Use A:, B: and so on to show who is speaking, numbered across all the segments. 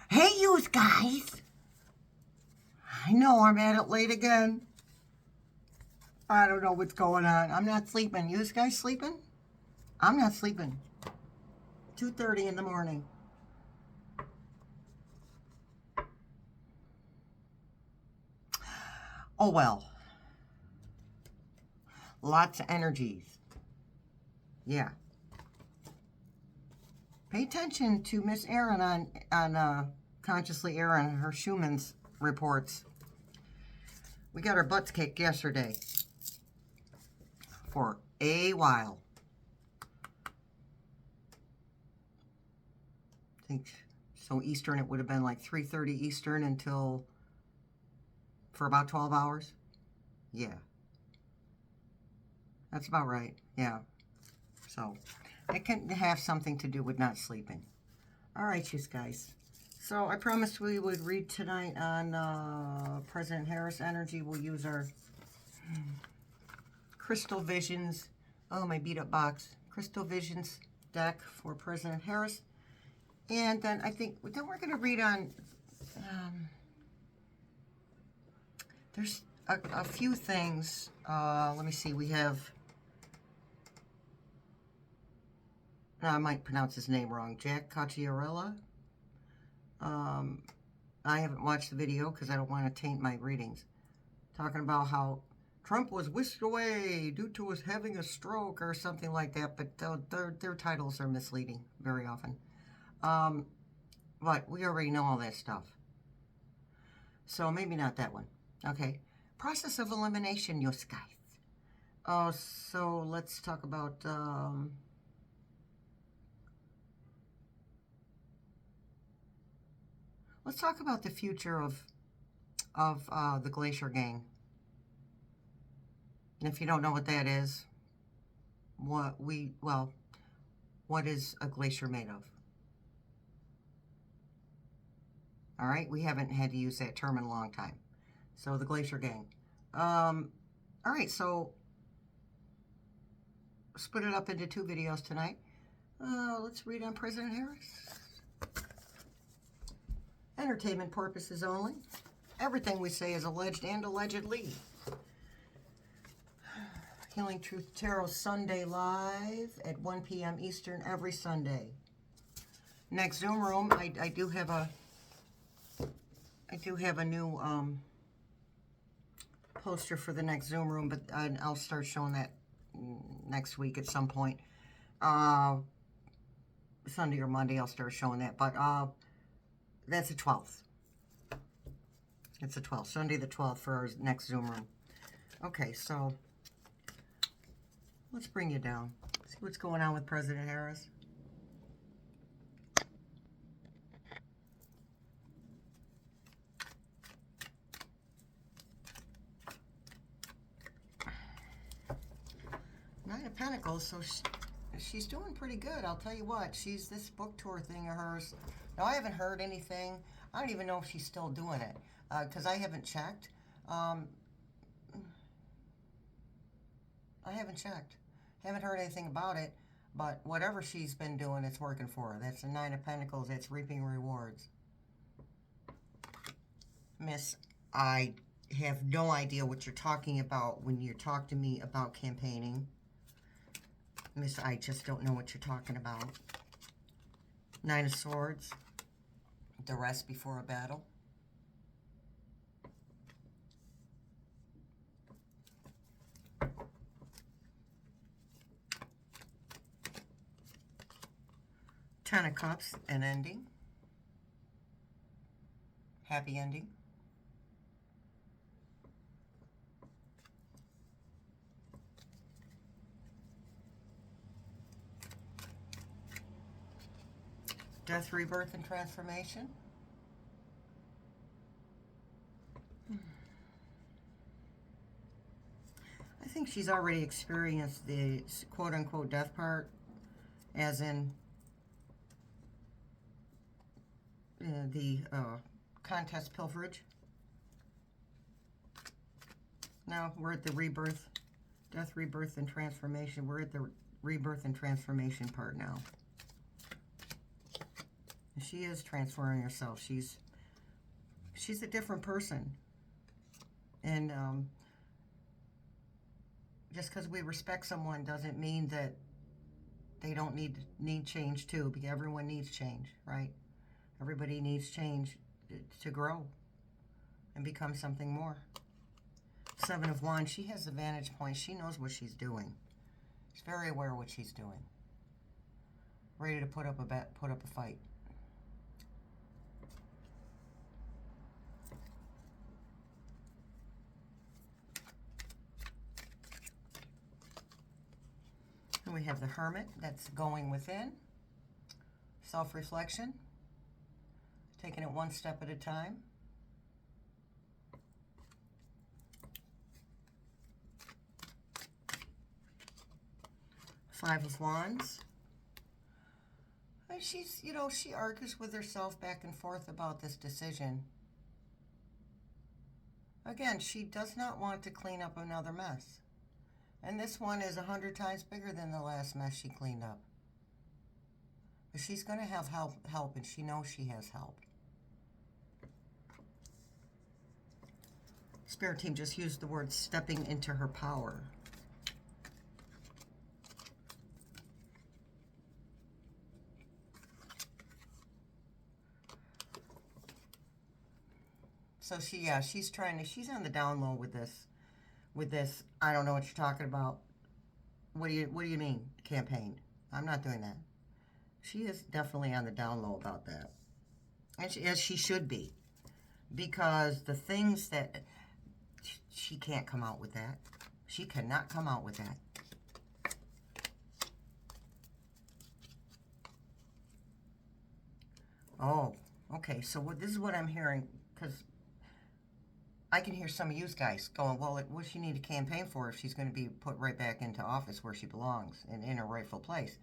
A: Hey, you guys. I know I'm at it late again. I don't know what's going on. I'm not sleeping. You guys sleeping? I'm not sleeping. 2:30 in the morning. Oh, well. Lots of energies. Yeah. Pay attention to Miss Erin on Consciously Erin, her Schumann's reports. We got our butts kicked yesterday for a while. I think so Eastern, it would have been like 3:30 Eastern until for about 12 hours. Yeah. That's about right. Yeah. So it can have something to do with not sleeping. All right, you guys. So I promised we would read tonight on President Harris energy. We'll use our Crystal Visions. Oh, my beat up box. Crystal Visions deck for President Harris. And then I think, then we're going to read on, there's a few things. Let me see. We have, I might pronounce his name wrong. Jack Cacciarella. I haven't watched the video because I don't want to taint my readings. Talking about how Trump was whisked away due to his having a stroke or something like that, but their titles are misleading very often. But we already know all that stuff. So maybe not that one. Okay. Process of elimination, you guys. Oh, so let's talk about the future of the Glacier Gang. And if you don't know what that is, what is a glacier made of? All right, we haven't had to use that term in a long time. So the Glacier Gang. All right, so split it up into two videos tonight. Let's read on President Harris. Entertainment purposes only. Everything we say is alleged and allegedly. Healing Truth Tarot Sunday live at 1 p.m. Eastern every Sunday. Next Zoom room, I do have a new poster for the next Zoom room, but I'll start showing that next week at some point. Sunday or Monday I'll start showing that, but that's the 12th. It's the 12th, Sunday the 12th for our next Zoom room. Okay, so let's bring you down. See what's going on with President Harris. Nine of Pentacles, so she's doing pretty good. I'll tell you what, she's this book tour thing of hers. Now, I haven't heard anything. I don't even know if she's still doing it because I haven't checked. I haven't checked. Haven't heard anything about it, but whatever she's been doing, it's working for her. That's the Nine of Pentacles. That's reaping rewards. Miss, I have no idea what you're talking about when you talk to me about campaigning. Miss, I just don't know what you're talking about. Nine of Swords. The rest before a battle. Ten of Cups, an ending. Happy ending. Death, rebirth, and transformation. I think she's already experienced the quote-unquote death part, as in the contest pilferage. Now we're at the rebirth, death, rebirth, and transformation. We're at the rebirth and transformation part now. She is transferring herself. She's a different person. And just because we respect someone doesn't mean that they don't need change too, because everyone needs change, right? Everybody needs change to grow and become something more. Seven of Wands, she has the vantage point. She knows what she's doing. She's very aware of what she's doing. Ready to put up a fight. And we have the Hermit, that's going within. Self-reflection. Taking it one step at a time. Five of Wands. And she's, you know, she argues with herself back and forth about this decision. Again, she does not want to clean up another mess. And this one is 100 times bigger than the last mess she cleaned up. But she's going to have help, and she knows she has help. Spirit team just used the word stepping into her power. So she's on the down low with this. I don't know what you're talking about. What do you mean, campaign? I'm not doing that. She is definitely on the down low about that. And as she should be. Because the things that she can't come out with that. She cannot come out with that. Oh, okay. So this is what I'm hearing, because I can hear some of you guys going, well, what does she need a campaign for if she's going to be put right back into office where she belongs and in her rightful place?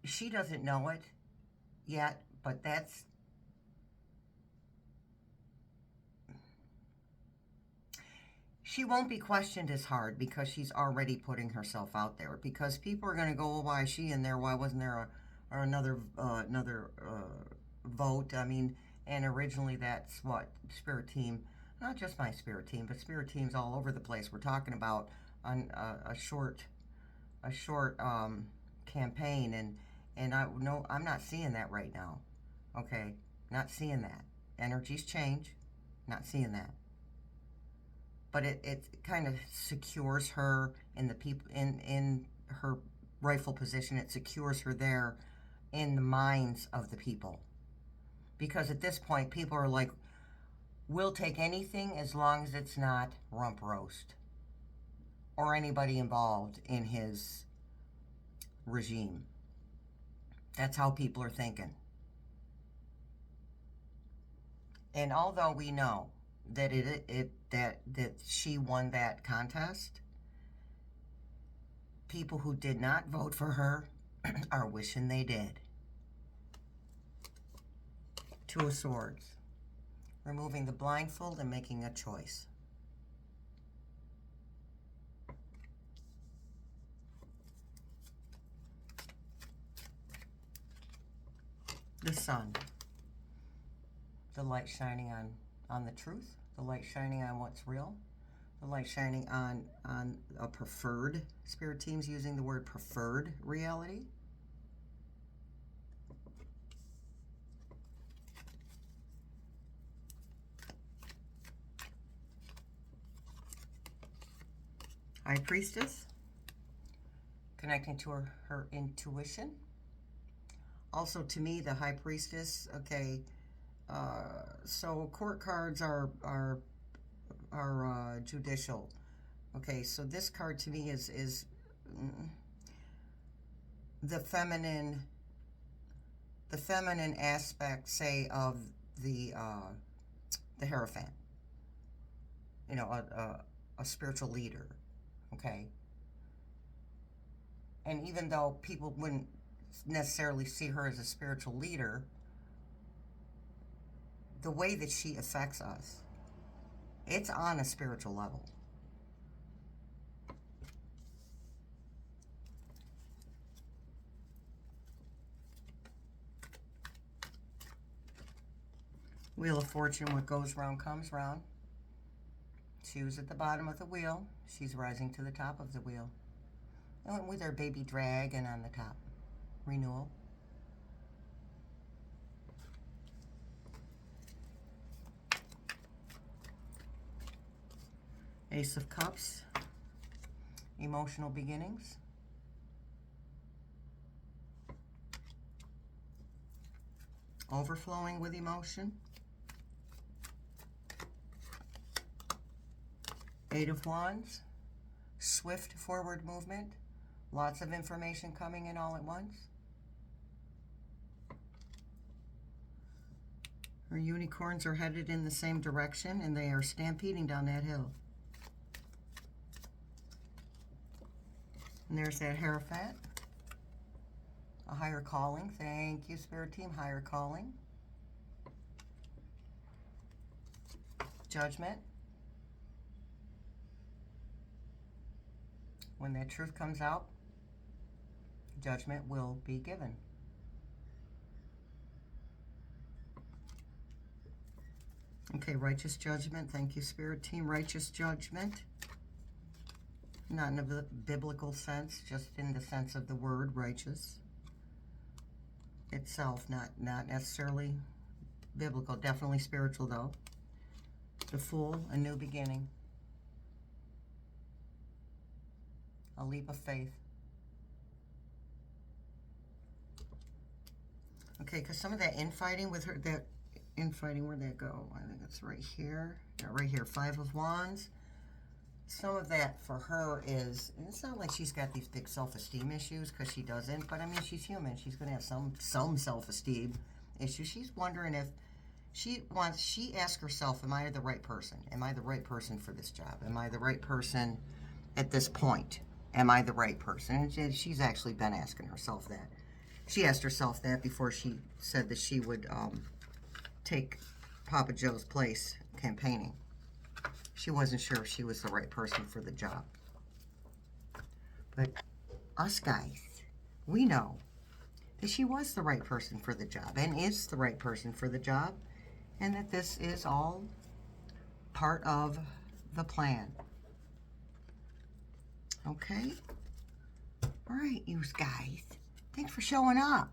A: She doesn't know it yet, but she won't be questioned as hard because she's already putting herself out there. Because people are going to go, well, why is she in there? Why wasn't there another vote? I mean, and originally that's what Spirit team, not just my Spirit team, but Spirit teams all over the place. We're talking about a short campaign, and I'm not seeing that right now. Okay, not seeing that. Energies change, not seeing that. But it kind of secures her in the people in her rightful position. It secures her there in the minds of the people. Because at this point, people are like, we'll take anything as long as it's not rump roast or anybody involved in his regime. That's how people are thinking. And although we know that that she won that contest, people who did not vote for her are wishing they did. Two of Swords. Removing the blindfold and making a choice. The Sun. The light shining on the truth. The light shining on what's real. The light shining on a preferred. Spirit team's using the word preferred reality. High Priestess, connecting to her intuition. Also, to me, the High Priestess, okay, so court cards are judicial. Okay, so this card to me is the feminine aspect, say, of the Hierophant. You know, a spiritual leader. Okay. And even though people wouldn't necessarily see her as a spiritual leader, the way that she affects us, it's on a spiritual level. Wheel of Fortune, what goes round comes round. She was at the bottom of the wheel. She's rising to the top of the wheel. And with her baby dragon on the top. Renewal. Ace of Cups. Emotional beginnings. Overflowing with emotion. Eight of Wands. Swift forward movement. Lots of information coming in all at once. Her unicorns are headed in the same direction, and they are stampeding down that hill. And there's that Hierophant. A higher calling. Thank you, Spirit Team. Higher calling. Judgment. When that truth comes out, judgment will be given. Okay, righteous judgment. Thank you, Spirit Team. Righteous judgment. Not in a biblical sense, just in the sense of the word righteous itself, not necessarily biblical, definitely spiritual though. The Fool, a new beginning. A leap of faith. Okay, because some of that infighting with her, that infighting, where'd that go? I think it's right here. Yeah, right here, Five of Wands. Some of that for her is, and it's not like she's got these big self-esteem issues, because she doesn't, but I mean, she's human. She's going to have some self-esteem issues. She's wondering if she asks herself, am I the right person? Am I the right person for this job? Am I the right person at this point? Am I the right person? And she's actually been asking herself that. She asked herself that before she said that she would take Papa Joe's place campaigning. She wasn't sure if she was the right person for the job. But us guys, we know that she was the right person for the job and is the right person for the job, and that this is all part of the plan. Okay? All right, you guys. Thanks for showing up.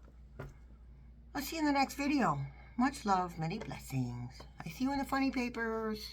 A: I'll see you in the next video. Much love, many blessings. I see you in the funny papers.